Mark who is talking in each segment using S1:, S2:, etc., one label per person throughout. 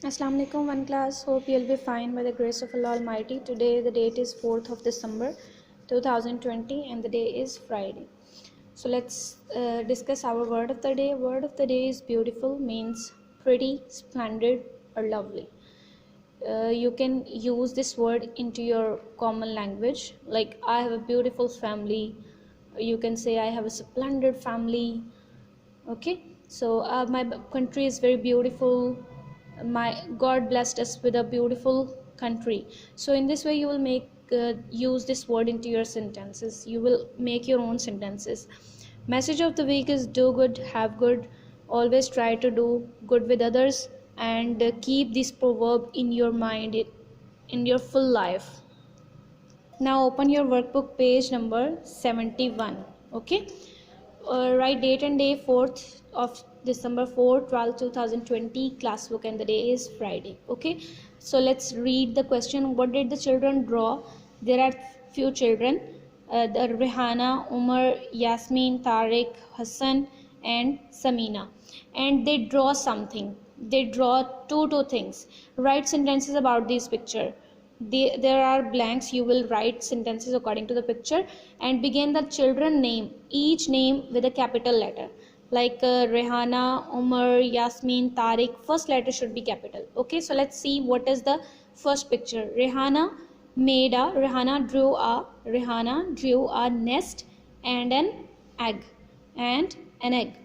S1: Assalamu alaikum one class. Hope you'll be fine by the grace of Allah Almighty. Today the date is 4th of December 2020 and the day is Friday. So let's discuss our word of the day. Word of the day is beautiful, means pretty, splendid or lovely. You can use this word into your common language, like I have a beautiful family. You can say I have a splendid family. Okay, so my country is very beautiful. My God blessed us with a beautiful country. So in this way you will make use this word into your sentences. You will make your own sentences. Message of the week is do good, have good, always try to do good with others, and keep this proverb in your mind in your full life. Now open your workbook page number 71. Okay, write date and day 4th of December 4 12 2020 class book, and the day is Friday. Okay, so let's read the question. What did the children draw? There are few children, the Rehana, Umar, Yasmin, Tariq, Hassan and Samina, and they draw something. They draw two things. Write sentences about this picture. There are blanks. You will write sentences according to the picture and begin the children name, each name with a capital letter, like Rehana, Umar, Yasmin, Tariq. First letter should be capital. Okay, so let's see what is the first picture. Rehana drew a nest and an egg.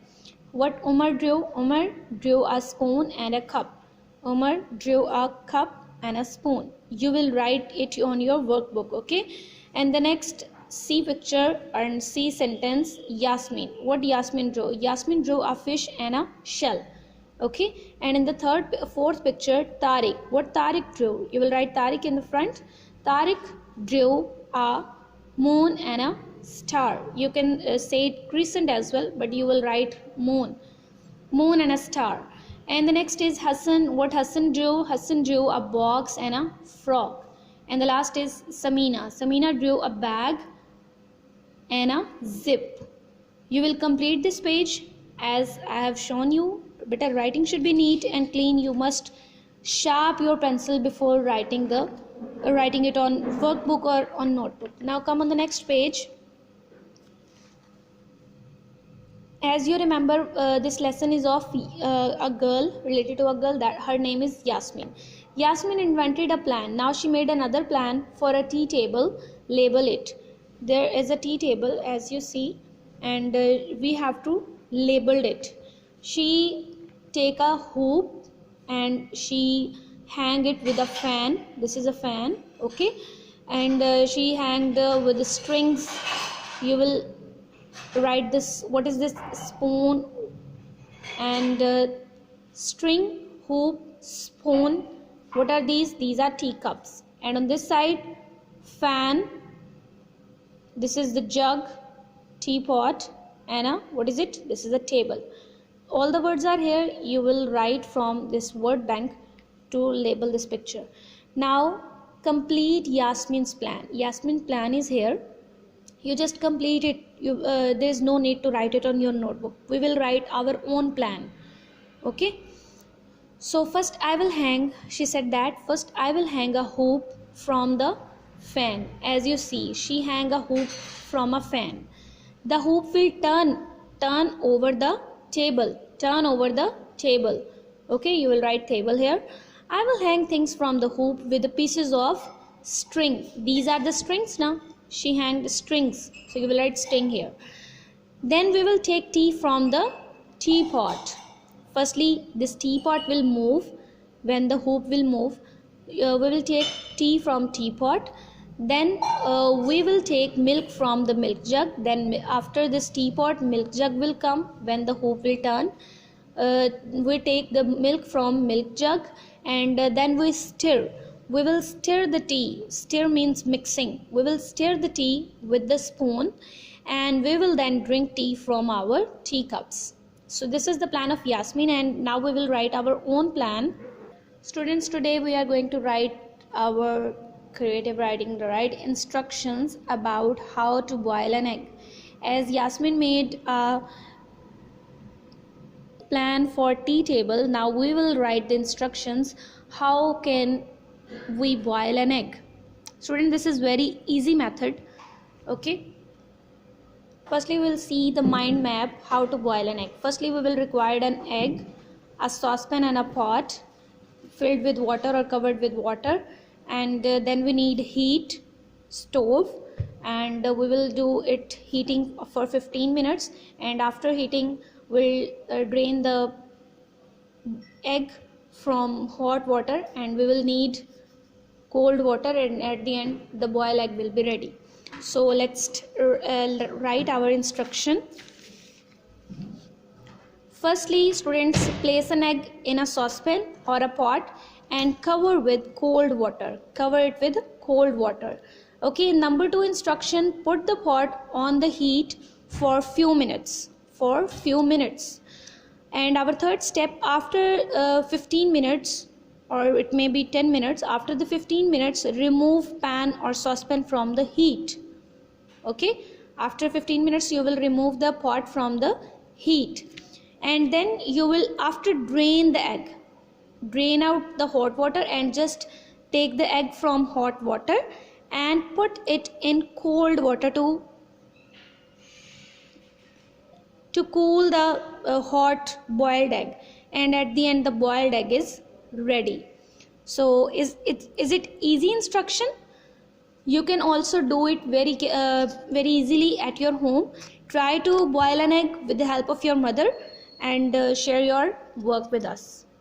S1: What Umar drew? Umar drew a spoon and a cup. Umar drew a cup and a spoon. You will write it on your workbook. Okay, and the next see picture and see sentence. Yasmin, what Yasmin drew? Yasmin drew a fish and a shell. Okay, and in the fourth picture, Tariq, what Tariq drew? You will write Tariq in the front. Tariq drew a moon and a star. You can say it crescent as well, but you will write moon and a star. And the next is Hassan. What Hassan drew? Hassan drew a box and a frog. And the last is Samina. Samina drew a bag and a zip. You will complete this page as I have shown you. Better writing should be neat and clean. You must sharp your pencil before writing it on workbook or on notebook. Now come on the next page. As you remember, this lesson is of a girl, related to a girl, that her name is Yasmin. Yasmin invented a plan. Now she made another plan for a tea table. Label it. There is a tea table as you see, and we have to label it. She take a hoop and she hang it with a fan. This is a fan. Okay, and she hanged with the strings. You will write this. What is this? Spoon and string, hoop, spoon. What are these? These are teacups. And on this side, fan. This is the jug, teapot, and what is it? This is a table. All the words are here. You will write from this word bank to label this picture. Now complete Yasmin's plan. Yasmin's plan is here. You just complete it. There is no need to write it on your notebook. We will write our own plan. Okay, so first I will hang, she said that first I will hang a hoop from the fan. As you see, she hang a hoop from a fan. The hoop will turn over the table. Okay, you will write table here. I will hang things from the hoop with the pieces of string. These are the strings. Now she hanged strings, so you will write string here. Then we will take tea from the teapot. Firstly, this teapot will move when the hoop will move. We will take tea from teapot. Then we will take milk from the milk jug. Then after this teapot, milk jug will come when the hoop will turn. We take the milk from milk jug, and then we stir. We will stir the tea. Stir means mixing. We will stir the tea with the spoon, and we will then drink tea from our teacups. So this is the plan of Yasmin, and now we will write our own plan. Students, today we are going to write our creative writing, write instructions about how to boil an egg. As Yasmin made a plan for tea table. Now we will write the instructions how can we boil an egg. Student, this is very easy method. Okay, firstly we will see the mind map how to boil an egg. Firstly we will require an egg, a saucepan and a pot filled with water or covered with water, and then we need heat stove, and we will do it heating for 15 minutes, and after heating we'll drain the egg from hot water, and we will need cold water, and at the end the boiled egg will be ready. So let's write our instruction. Firstly, students, place an egg in a saucepan or a pot and cover with cold water. Cover it with cold water. Okay, number 2 instruction, put the pot on the heat for few minutes. And our third step, after 15 minutes, or it may be 10 minutes, after the 15 minutes, remove pan or saucepan from the heat. Okay, after 15 minutes you will remove the pot from the heat, and then you will, after drain the egg, drain out the hot water and just take the egg from hot water and put it in cold water to cool the hot boiled egg, and at the end the boiled egg is ready. So is it easy instruction? You can also do it very easily at your home. Try to boil an egg with the help of your mother, and share your work with us.